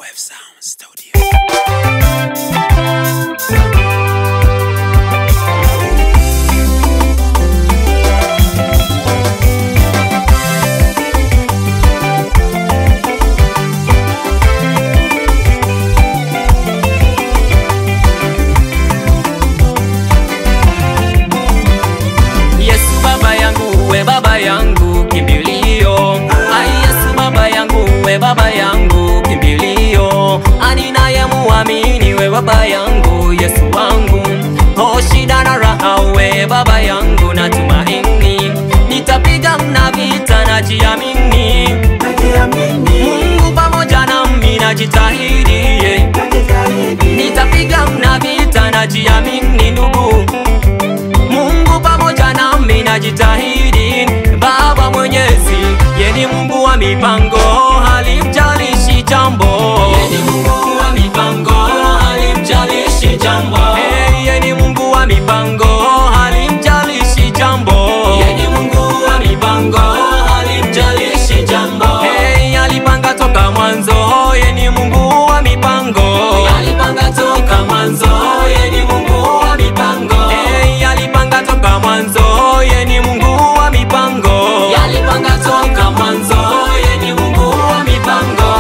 Wave Sound Studio. Yesu baba yangu, we baba yangu kimbilio. Ai Yesu baba yangu, we baba yangu kimbilio. Ani naye muamini, we baba yangu, Yesu wangu. Oh shida na raha, we baba yangu natumaini. Nitapiga mna vita najiamini. Mungu pamoja nami najitahidi, yeah. Nitapiga mna vita najiamini ndugu. Mungu pamoja nami najitahidi. Baba Mwenyezi, yeye ni Mungu wa mipango, halimjalishi jambo. Yeye ni Mungu wa mipango, halimjalishi jambo. Yeye ni Mungu wa mipango, halimjalishi jambo. Yeye ni Mungu wa mipango, halimjalishi jambo. Alipanga toka mwanzo, yeye ni Mungu wa mipango. Alipanga toka mwanzo, yeye ni Mungu wa mipango. Alipanga toka mwanzo, yeye ni Mungu wa mipango. Alipanga toka mwanzo, yeye ni Mungu wa mipango.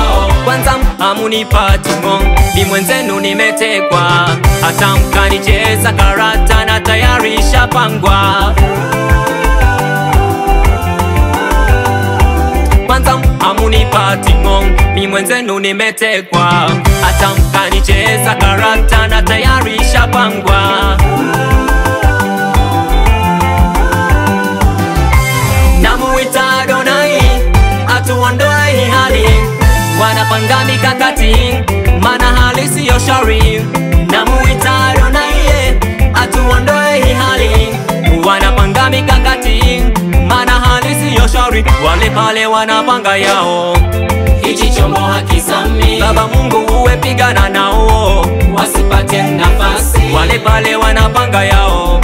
Kwanza hamunipati ngo, ni mwenzenu nimetekwa. Hata mkanicheza karata na tayari ishapangwa. Kwanza hamunipati ngo, ni mwenzenu nimetekwa. Hata mkanicheza karata na tayari ishapangwa. Namuita Adonai, atuondoe hii hali. Wanapanga mikakati, maana hali siyo shwari. Namuita Adonai, atuondoe hii hali. Wanapanga mikakati, maana hali siyo shwari. Wale pale wanapanga yao, hichi chombo hakizami. Baba Mungu uwe pigana nao, wasipate nafasi. Wale pale wanapanga yao,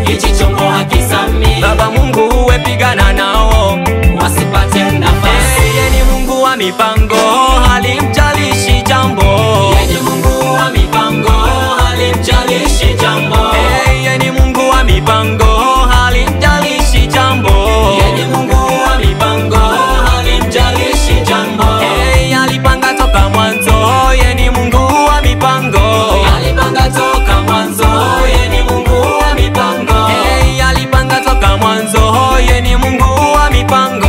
hichi chombo hakizami. Baba Mungu uwe pigana nao, wasipate nafasi. Yeye ni Mungu wa mipango, halimjalishi jambo. Yeye ni Mungu wa mipango, halimjalishi jambo. Yeye ni Mungu wa mipango, halimjalishi jambo. Yeye ni Mungu wa mipango, halimjalishi jambo. Alipanga toka mwanzo, yeye ni Mungu wa mipango. Alipanga toka mwanzo, yeye ni Mungu wa mipango. Alipanga toka mwanzo, yeye ni Mungu wa mipango.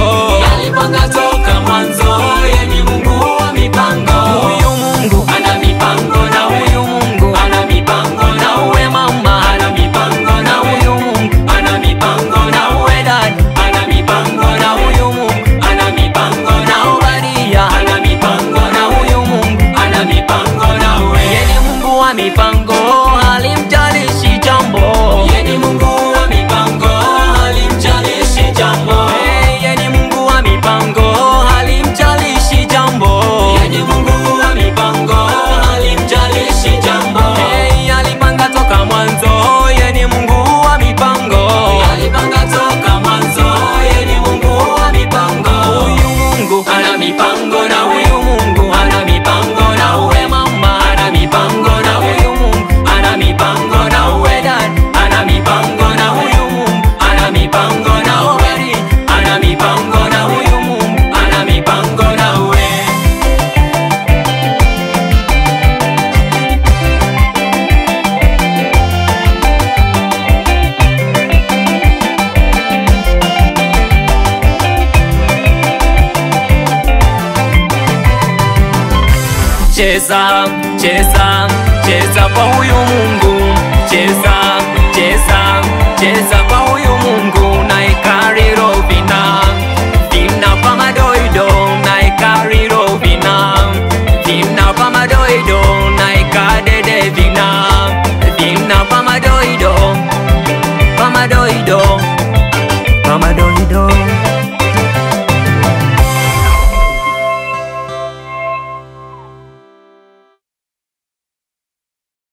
Alipanga toka mwanzo, yeye ni Mungu wa mipango. Huyu Mungu ana mipango, na huyu Mungu ana mipango, na uwe mama ana mipango, na huyu Mungu ana mipango, na uwe dad ana mipango, na huyu Mungu ana mipango, na ubadia ana mipango, na huyu Mungu ana mipango, na uwe. Yeye ni Mungu wa mipango, halimjalishi jambo. Yeye ni Mungu wa mipango, halimjalishi jambo. Yeye ni Mungu wa mipango, halimjalishi jambo. Yeye ni Mungu wa mipango, halimjalishi jambo. Alipanga toka mwanzo, yeye ni Mungu wa mipango. Alipanga toka mwanzo, yeye ni Mungu wa mipango. Huyu Mungu ana mipango, na huyu Mungu ana mipango, na uwe mama ana mipango, na huyu Mungu ana mipango, na uwe dad ana mipango, na huyu Mungu ana mipango, na uwe ana mipango, na huyu Mungu ana mipango, na uwe. Cheza, cheza, cheza kwa huyu Mungu. Cheza, cheza, cheza kwa huyu Mungu.